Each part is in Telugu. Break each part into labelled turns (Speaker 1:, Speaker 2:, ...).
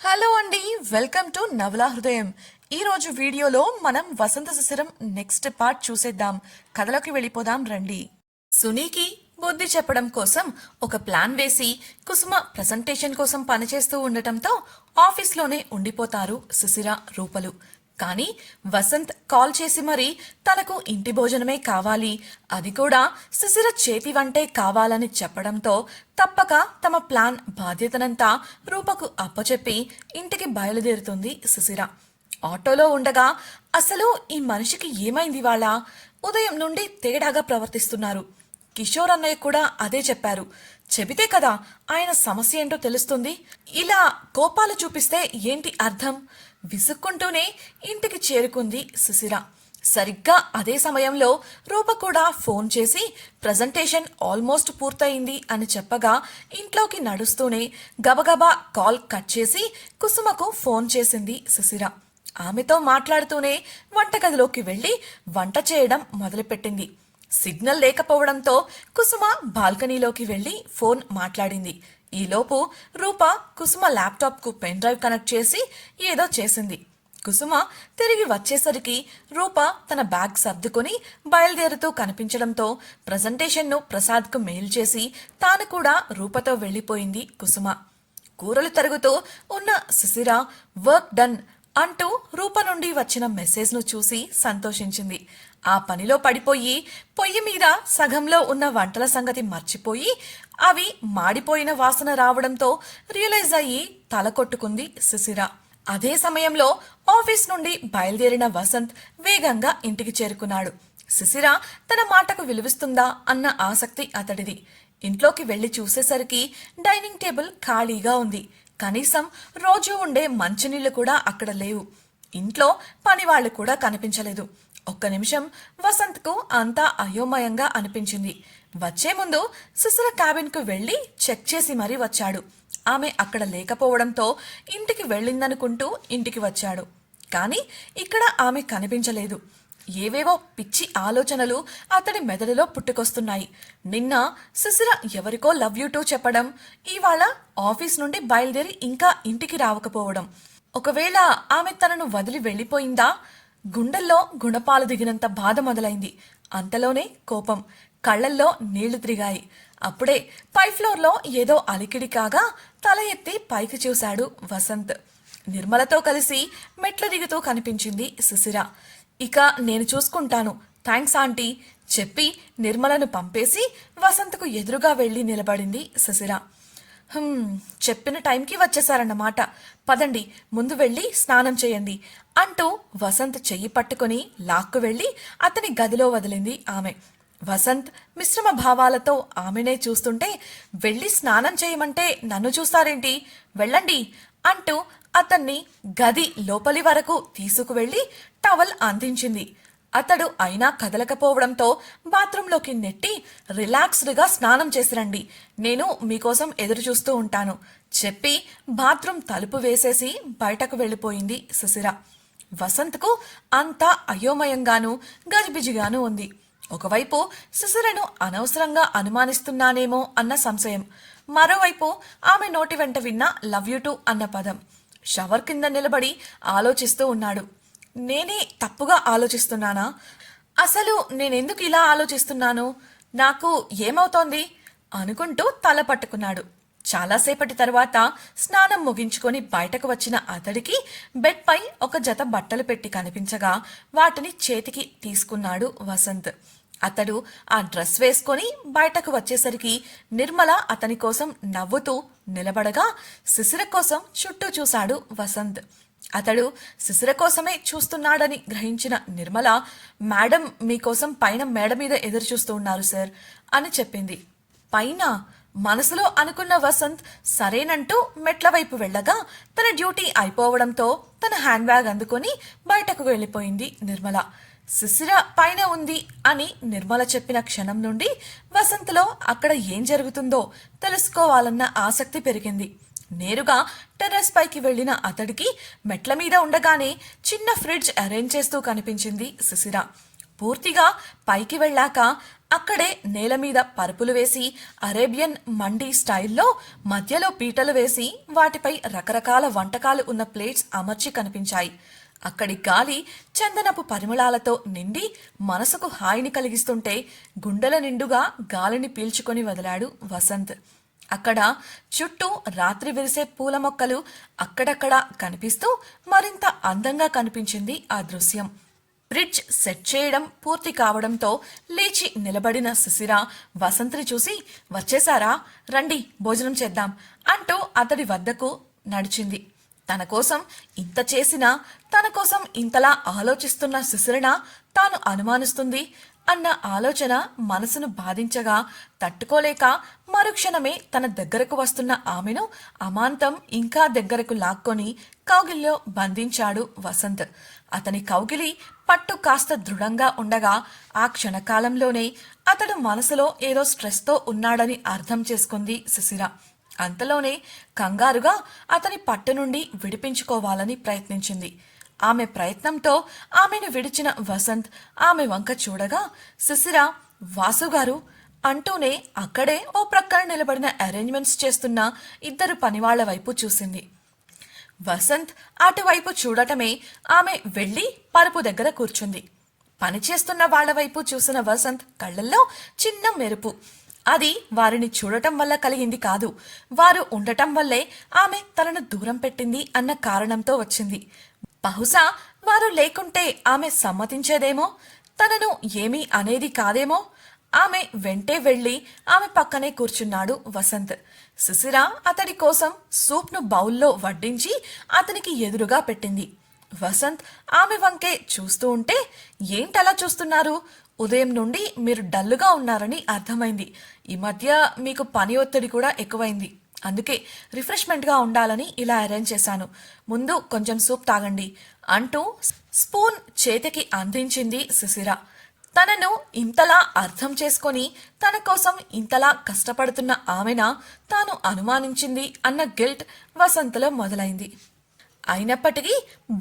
Speaker 1: హలో అండి, వెల్కమ్ టు నవలా హృదయం. ఈరోజు వీడియోలో మనం వసంత శిశిరం నెక్స్ట్ పార్ట్ చూసేద్దాం. కథలోకి వెళ్ళిపోదాం రండి. సునీకి బుద్ధి చెప్పడం కోసం ఒక ప్లాన్ వేసి కుసుమ ప్రజెంటేషన్ కోసం పనిచేస్తూ ఉండటంతో ఆఫీస్లోనే ఉండిపోతారు శిశిర, రూపలు. కానీ వసంత్ కాల్ చేసి మరీ తనకు ఇంటి భోజనమే కావాలి, అది కూడా శిశిర చేతి వంటే కావాలని చెప్పడంతో తప్పక తమ ప్లాన్ బాధ్యతనంతా రూపకు అప్పచెప్పి ఇంటికి బయలుదేరుతుంది శిశిర. ఆటోలో ఉండగా అసలు ఈ మనిషికి ఏమైంది వాళ్ళ ఉదయం నుండి తేడాగా ప్రవర్తిస్తున్నారు. కిషోర్ అన్నయ్య కూడా అదే చెప్పారు. చెబితే కదా ఆయన సమస్య ఏంటో తెలుస్తుంది. ఇలా కోపాలు చూపిస్తే ఏంటి అర్థం? విసుక్కుంటూనే ఇంటికి చేరుకుంది శిశిర. సరిగ్గా అదే సమయంలో రూప కూడా ఫోన్ చేసి ప్రజెంటేషన్ ఆల్మోస్ట్ పూర్తయింది అని చెప్పగా ఇంట్లోకి నడుస్తూనే గబగబా కాల్ కట్ చేసి కుసుమకు ఫోన్ చేసింది శిశిర. ఆమెతో మాట్లాడుతూనే వంటగదిలోకి వెళ్లి వంట చేయడం మొదలుపెట్టింది. సిగ్నల్ లేకపోవడంతో కుసుమ బాల్కనీలోకి వెళ్లి ఫోన్ మాట్లాడింది. ఈలోపు రూప కుసుమ ల్యాప్టాప్కు పెన్ డ్రైవ్ కనెక్ట్ చేసి ఏదో చేసింది. కుసుమ తిరిగి వచ్చేసరికి రూప తన బ్యాగ్ సర్దుకొని బయలుదేరుతూ కనిపించడంతో ప్రజెంటేషన్ను ప్రసాద్కు మెయిల్ చేసి తాను కూడా రూపతో వెళ్లిపోయింది కుసుమ. కూరలు తరుగుతూ ఉన్న శిశిర వర్క్ డన్ అంటూ రూప నుండి వచ్చిన మెసేజ్ను చూసి సంతోషించింది. ఆ పనిలో పడిపోయి పొయ్యి మీద సగంలో ఉన్న వంటల సంగతి మర్చిపోయి అవి మాడిపోయిన వాసన రావడంతో రియలైజ్ అయ్యి తల కొట్టుకుంది శిశిర. అదే సమయంలో ఆఫీస్ నుండి బయలుదేరిన వసంత్ వేగంగా ఇంటికి చేరుకున్నాడు. శిశిర తన మాటకు విలువిస్తుందా అన్న ఆసక్తి అతడిది. ఇంట్లోకి వెళ్లి చూసేసరికి డైనింగ్ టేబుల్ ఖాళీగా ఉంది. కనీసం రోజు ఉండే మంచినీళ్లు కూడా అక్కడ లేవు. ఇంట్లో పనివాళ్లు కూడా కనిపించలేదు. ఒక్క నిమిషం వసంత్కు అంతా అయోమయంగా అనిపించింది. వచ్చే ముందు శిశిర క్యాబిన్కు వెళ్లి చెక్ చేసి మరీ వచ్చాడు. ఆమె అక్కడ లేకపోవడంతో ఇంటికి వెళ్ళిందనుకుంటూ ఇంటికి వచ్చాడు. కానీ ఇక్కడ ఆమె కనిపించలేదు. ఏవేవో పిచ్చి ఆలోచనలు అతడి మెదడులో పుట్టుకొస్తున్నాయి. నిన్న శిశిర ఎవరికో లవ్ యూ టూ చెప్పడం, ఇవాళ ఆఫీస్ నుండి బయలుదేరి ఇంకా ఇంటికి రావకపోవడం. ఒకవేళ ఆమె తనను వదిలి వెళ్ళిపోయిందా? గుండెల్లో గుణపాలు దిగినంత బాధ మొదలైంది. అంతలోనే కోపం, కళ్లల్లో నీళ్లు తిరిగాయి. అప్పుడే పై ఫ్లోర్లో ఏదో అలికిడి కాగా తల ఎత్తి పైకి చూశాడు వసంత్. నిర్మలతో కలిసి మెట్లు దిగుతూ కనిపించింది శిశిర. ఇక నేను చూసుకుంటాను, థ్యాంక్స్ ఆంటీ చెప్పి నిర్మలను పంపేసి వసంత్కు ఎదురుగా వెళ్లి నిలబడింది శిశిర. చెప్పిన టైంకి వచ్చేశారన్నమాట. పదండి, ముందు వెళ్ళి స్నానం చేయండి అంటూ వసంత్ చెయ్యి పట్టుకుని లాక్కు వెళ్లి అతని గదిలో వదిలింది ఆమె. వసంత్ మిశ్రమ భావాలతో ఆమెనే చూస్తుంటే, వెళ్ళి స్నానం చేయమంటే నన్ను చూస్తారేంటి, వెళ్ళండి అంటూ అతన్ని గది లోపలి వరకు తీసుకువెళ్లి టవల్ అందించింది. అతడు అయినా కదలకపోవడంతో బాత్రూంలోకి నెట్టి రిలాక్స్డ్గా స్నానం చేసిరండి, నేను మీకోసం ఎదురు చూస్తూ ఉంటాను చెప్పి బాత్రూం తలుపు వేసేసి బయటకు వెళ్లిపోయింది శిశిర. వసంత్కు అంతా అయోమయంగానూ గజిబిజిగానూ ఉంది. ఒకవైపు శిశిరను అనవసరంగా అనుమానిస్తున్నానేమో అన్న సంశయం, మరోవైపు ఆమె నోటి వెంట విన్న లవ్ యూ టూ అన్న పదం. షవర్ కింద నిలబడి ఆలోచిస్తూ ఉన్నాడు. నేనే తప్పుగా ఆలోచిస్తున్నానా? అసలు నేనెందుకు ఇలా ఆలోచిస్తున్నాను? నాకు ఏమవుతోంది అనుకుంటూ తల పట్టుకున్నాడు. చాలాసేపటి తరువాత స్నానం ముగించుకొని బయటకు వచ్చిన అతడికి బెడ్ పై ఒక జత బట్టలు పెట్టి కనిపించగా వాటిని చేతికి తీసుకున్నాడు వసంత్. అతడు ఆ డ్రెస్ వేసుకొని బయటకు వచ్చేసరికి నిర్మల అతని కోసం నవ్వుతూ నిలబడగా శిశిర కోసం చుట్టూ చూశాడు వసంత్. అతడు శిశిర కోసమే చూస్తున్నాడని గ్రహించిన నిర్మల, మేడం మీకోసం పైన మేడ మీద ఎదురు చూస్తూ ఉన్నారు సార్ అని చెప్పింది. పైన? మనసులో అనుకున్న వసంత్ సరేనంటూ మెట్ల వైపు వెళ్లగా తన డ్యూటీ అయిపోవడంతో తన హ్యాండ్ బ్యాగ్ అందుకొని బయటకు వెళ్లిపోయింది నిర్మల. శిశిర పైన ఉంది అని నిర్మల చెప్పిన క్షణం నుండి వసంత్లో అక్కడ ఏం జరుగుతుందో తెలుసుకోవాలన్న ఆసక్తి పెరిగింది. నేరుగా టెర్రస్ పైకి వెళ్లిన అతడికి మెట్ల మీద ఉండగానే చిన్న ఫ్రిడ్జ్ అరేంజ్ చేస్తూ కనిపించింది శిశిర. పూర్తిగా పైకి వెళ్ళాక అక్కడే నేల మీద పరుపులు వేసి అరేబియన్ మండీ స్టైల్లో మధ్యలో పీటలు వేసి వాటిపై రకరకాల వంటకాలు ఉన్న ప్లేట్స్ అమర్చి కనిపించాయి. అక్కడి గాలి చందనపు పరిమళాలతో నిండి మనసుకు హాయిని కలిగిస్తుంటే గుండెల నిండుగా గాలిని పీల్చుకొని వదిలాడు వసంత్. అక్కడ చుట్టూ రాత్రి విరిసే పూల మొక్కలు అక్కడక్కడ కనిపిస్తూ మరింత అందంగా కనిపించింది ఆ దృశ్యం. బ్రిడ్జ్ సెట్ చేయడం పూర్తి కావడంతో లేచి నిలబడిన శిశిర వసంత్ని చూసి, వచ్చేశారా, రండి భోజనం చేద్దాం అంటూ అతడి వద్దకు నడిచింది. తన కోసం ఇంత చేసినా తన కోసం ఇంతలా ఆలోచిస్తున్న శిశిరన తాను అనుమానిస్తుంది అన్న ఆలోచన మనసును బాధించగా తట్టుకోలేక మరుక్షణమే తన దగ్గరకు వస్తున్న ఆమెను అమాంతం ఇంకా దగ్గరకు లాక్కొని కౌగిల్లో బంధించాడు వసంత్. అతని కౌగిలి పట్టు కాస్త దృఢంగా ఉండగా ఆ క్షణకాలంలోనే అతడు మనసులో ఏదో స్ట్రెస్తో ఉన్నాడని అర్థం చేసుకుంది శిశిర. అంతలోనే కంగారుగా అతని పట్టు నుండి విడిపించుకోవాలని ప్రయత్నించింది. ఆమె ప్రయత్నంతో ఆమెను విడిచిన వసంత్ ఆమె వంక చూడగా శిశిర, వాసుగారు అంటూనే అక్కడే ఓ ప్రక్కన నిలబడిన అరేంజ్మెంట్స్ చేస్తున్న ఇద్దరు పనివాళ్ల వైపు చూసింది. వసంత్ అటువైపు చూడటమే ఆమె వెళ్లి పరుపు దగ్గర కూర్చుంది. పనిచేస్తున్న వాళ్ల వైపు చూసిన వసంత్ కళ్లల్లో చిన్న మెరుపు. అది వారిని చూడటం వల్ల కలిగింది కాదు, వారు ఉండటం వల్లే ఆమె తనను దూరం పెట్టింది అన్న కారణంతో వచ్చింది. బహుశా వారు లేకుంటే ఆమె సమ్మతించేదేమో, తనను ఏమీ అనేది కాదేమో. ఆమె వెంటే వెళ్లి ఆమె పక్కనే కూర్చున్నాడు వసంత్. శిశిర అతడి కోసం సూప్ను బౌల్లో వడ్డించి అతనికి ఎదురుగా పెట్టింది. వసంత్ ఆమె వంకే చూస్తూ ఉంటే, ఏంటలా చూస్తున్నారు, ఉదయం నుండి మీరు డల్లుగా ఉన్నారని అర్థమైంది. ఈ మధ్య మీకు పని ఒత్తిడి కూడా ఎక్కువైంది, అందుకే రిఫ్రెష్మెంట్గా ఉండాలని ఇలా అరేంజ్ చేశాను. ముందు కొంచెం సూప్ తాగండి అంటూ స్పూన్ చేతికి అందించింది శిశిర. తనను ఇంతలా అర్థం చేసుకొని తన కోసం ఇంతలా కష్టపడుతున్న ఆమెన తాను అనుమానించింది అన్న గిల్ట్ వసంతలో మొదలైంది. అయినప్పటికీ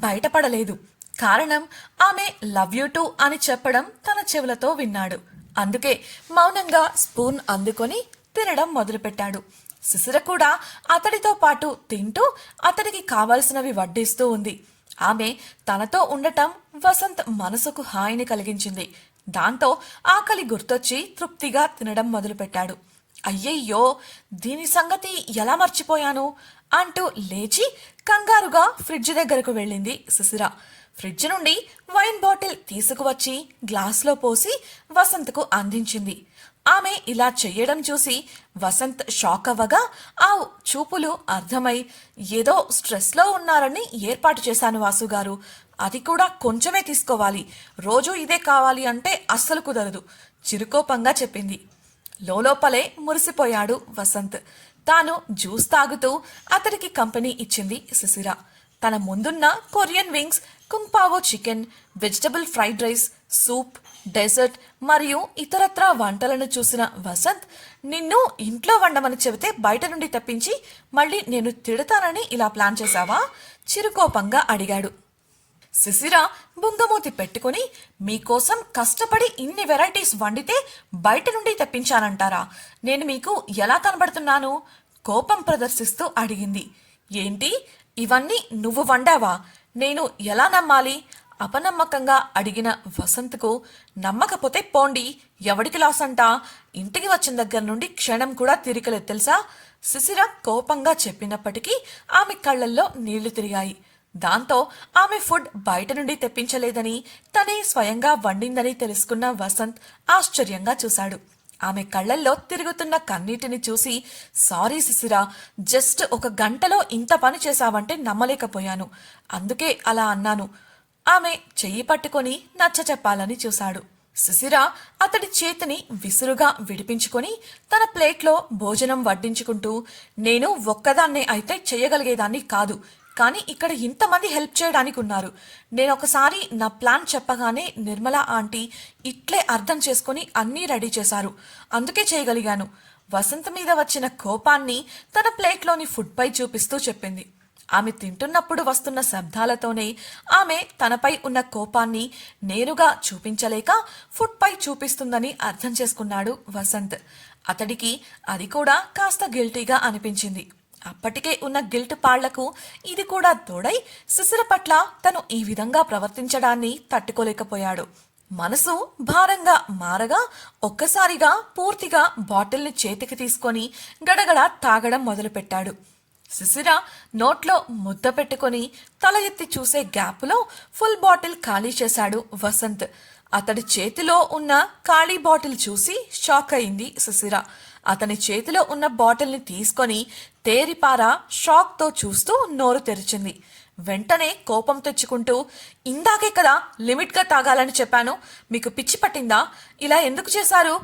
Speaker 1: బయటపడలేదు. కారణం ఆమె లవ్ యూ టూ అని చెప్పడం తన చెవులతో విన్నాడు. అందుకే మౌనంగా స్పూన్ అందుకొని తినడం మొదలుపెట్టాడు. శిశిర కూడా అతడితో పాటు తింటూ అతడికి కావలసినవి వడ్డిస్తూ ఉంది. ఆమె తనతో ఉండటం వసంత్ మనసుకు హాయిని కలిగించింది. దాంతో ఆకలి గుర్తొచ్చి తృప్తిగా తినడం మొదలుపెట్టాడు. అయ్యయ్యో, దీని సంగతి ఎలా మర్చిపోయాను అంటూ లేచి కంగారుగా ఫ్రిడ్జ్ దగ్గరకు వెళ్ళింది శిశిర. ఫ్రిడ్జ్ నుండి వైన్ బాటిల్ తీసుకువచ్చి గ్లాస్లో పోసి వసంత్కు అందించింది. ఆమె ఇలా చెయ్యడం చూసి వసంత్ షాక్ అవ్వగా ఆ చూపులు అర్థమై, ఏదో స్ట్రెస్లో ఉన్నారని ఏర్పాటు చేశాను వాసుగారు, అది కూడా కొంచెమే తీసుకోవాలి, రోజూ ఇదే కావాలి అంటే అస్సలు కుదరదు చిరుకోపంగా చెప్పింది. లోపలే మురిసిపోయాడు వసంత్. తాను జ్యూస్ తాగుతూ అతడికి కంపెనీ ఇచ్చింది శిశిర. తన ముందున్న Korean wings, Kung Pao chicken, vegetable fried rice, soup, dessert మరియు ఇతరత్రా వంటలను చూసిన వసంత్, నిన్ను ఇంట్లో వండమని చెబితే బయట నుండి తెప్పించి మళ్ళీ నేను తిడతానని ఇలా ప్లాన్ చేశావా చిరుకోపంగా అడిగాడు. శిశిర బుంగమూతి పెట్టుకుని, మీకోసం కష్టపడి ఇన్ని వెరైటీస్ వండితే బయట నుండి తెప్పించానంటారా? నేను మీకు ఎలా కనబడుతున్నాను? కోపం ప్రదర్శిస్తూ అడిగింది. ఏంటి, ఇవన్నీ నువ్వు వండావా? నేను ఎలా నమ్మాలి? అపనమ్మకంగా అడిగిన వసంత్కు, నమ్మకపోతే పోండి, ఎవడికి లాస్ అంటా, ఇంటికి వచ్చిన దగ్గర నుండి క్షణం కూడా తిరిగలేదు తెలుసా? శిశిర కోపంగా చెప్పినప్పటికీ ఆమె కళ్లల్లో నీళ్లు తిరిగాయి. దాంతో ఆమె ఫుడ్ బయట నుండి తెప్పించలేదని, తనే స్వయంగా వండిందని తెలుసుకున్న వసంత్ ఆశ్చర్యంగా చూశాడు. ఆమె కళ్లల్లో తిరుగుతున్న కన్నీటిని చూసి, సారీ శిశిర, జస్ట్ ఒక గంటలో ఇంత పని చేశావంటే నమ్మలేకపోయాను, అందుకే అలా అన్నాను. ఆమె చెయ్యి పట్టుకొని నచ్చ చెప్పాలని చూశాడు. శిశిర అతడి చేతిని విసురుగా విడిపించుకొని తన ప్లేట్లో భోజనం వడ్డించుకుంటూ, నేను ఒక్కదాన్నే అయితే చేయగలిగేదాన్ని కాదు, కానీ ఇక్కడ ఇంతమంది హెల్ప్ చేయడానికి ఉన్నారు. నేను ఒకసారి నా ప్లాన్ చెప్పగానే నిర్మలా ఆంటీ ఇట్లే అర్థం చేసుకుని అన్నీ రెడీ చేశారు, అందుకే చేయగలిగాను. వసంత్ మీద వచ్చిన కోపాన్ని తన ప్లేట్లోని ఫుడ్ పై చూపిస్తూ చెప్పింది. ఆమె తింటున్నప్పుడు వస్తున్న శబ్దాలతోనే ఆమె తనపై ఉన్న కోపాన్ని నేరుగా చూపించలేక ఫుడ్ పై చూపిస్తుందని అర్థం చేసుకున్నాడు వసంత్. అతడికి అది కూడా కాస్త గిల్టీగా అనిపించింది. అప్పటికే ఉన్న గిల్ట్ పాళ్లకు ఇది కూడా తోడై శిశిర పట్ల తను ఈ విధంగా ప్రవర్తించడాన్ని తట్టుకోలేకపోయాడు. మనసు భారంగా మారగా ఒక్కసారిగా పూర్తిగా బాటిల్ని చేతికి తీసుకొని గడగడ తాగడం మొదలుపెట్టాడు. శిశిర నోట్లో ముద్ద పెట్టుకొని తల ఎత్తి చూసే గ్యాప్లో ఫుల్ బాటిల్ ఖాళీ చేశాడు వసంత్. అతడి చేతిలో ఉన్న ఖాళీ బాటిల్ చూసి షాక్ అయింది శిశిర. అతని చేతిలో ఉన్న బాటిల్ని తీసుకొని తేరిపారా షాక్తో చూస్తూ నోరు తెరిచింది. వెంటనే కోపం తెచ్చుకుంటూ, ఇందాకే కదా లిమిట్గా తాగాలని చెప్పాను, మీకు పిచ్చి పట్టిందా? ఇలా ఎందుకు చేశారు?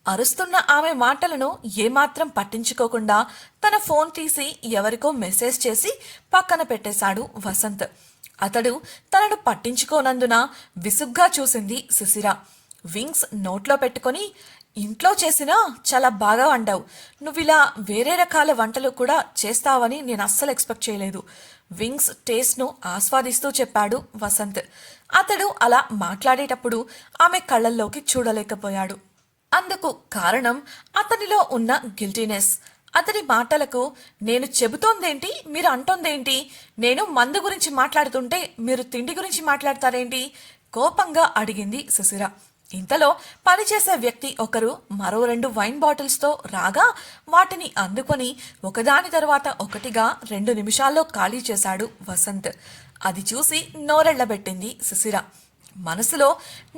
Speaker 1: అరుస్తున్న ఆమె మాటలను ఏమాత్రం పట్టించుకోకుండా తన ఫోన్ తీసి ఎవరికో మెసేజ్ చేసి పక్కన పెట్టేశాడు వసంత్. అతడు తనను పట్టించుకోనందున విసుగ్గా చూసింది శిశిర. వింగ్స్ నోట్లో పెట్టుకొని, ఇంట్లో చేసినా చాలా బాగా వండావు, నువ్విలా వేరే రకాల వంటలు కూడా చేస్తావని నేను అస్సలు ఎక్స్పెక్ట్ చేయలేదు, వింగ్స్ టేస్ట్ను ఆస్వాదిస్తూ చెప్పాడు వసంత్. అతడు అలా మాట్లాడేటప్పుడు ఆమె కళ్ళల్లోకి చూడలేకపోయాడు. అందుకు కారణం అతనిలో ఉన్న గిల్టీనెస్. అతని మాటలకు, నేను చెబుతోందేంటి, మీరు అంటోందేంటి? నేను మందు గురించి మాట్లాడుతుంటే మీరు తిండి గురించి మాట్లాడతారేంటి? కోపంగా అడిగింది శిశిర. ఇంతలో పనిచేసే వ్యక్తి ఒకరు మరో 2 వైన్ బాటిల్స్తో రాగా వాటిని అందుకొని ఒకదాని తర్వాత ఒకటిగా 2 నిమిషాల్లో ఖాళీ చేశాడు వసంత్. అది చూసి నోరెళ్లబెట్టింది శిశిర. మనసులో,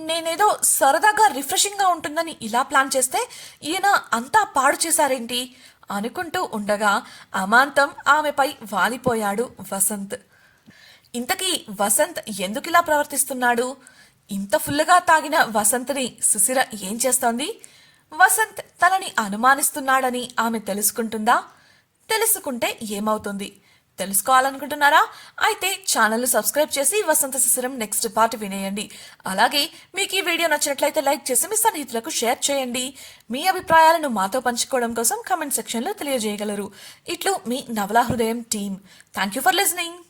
Speaker 1: నేనేదో సరదాగా రిఫ్రెషింగ్గా ఉంటుందని ఇలా ప్లాన్ చేస్తే ఈయన అంతా పాడు చేశారేంటి అనుకుంటూ ఉండగా అమాంతం ఆమెపై వాలిపోయాడు వసంత్. ఇంతకీ వసంత్ ఎందుకిలా ప్రవర్తిస్తున్నాడు? ఇంత ఫుల్లుగా తాగిన వసంత్ని శిశిర ఏం చేస్తోంది? వసంత్ తనని అనుమానిస్తున్నాడని ఆమె తెలుసుకుంటుందా? తెలుసుకుంటే ఏమవుతుంది? తెలుసుకోవాలనుకుంటున్నారా? అయితే ఛానల్ను సబ్స్క్రైబ్ చేసి వసంత శిశిరం నెక్స్ట్ పార్ట్ వినేయండి. అలాగే మీకు ఈ వీడియో నచ్చినట్లయితే లైక్ చేసి మీ సన్నిహితులకు షేర్ చేయండి. మీ అభిప్రాయాలను మాతో పంచుకోవడం కోసం కామెంట్ సెక్షన్లో తెలియజేయగలరు. ఇట్లు మీ నవలా హృదయం team. Thank you for listening.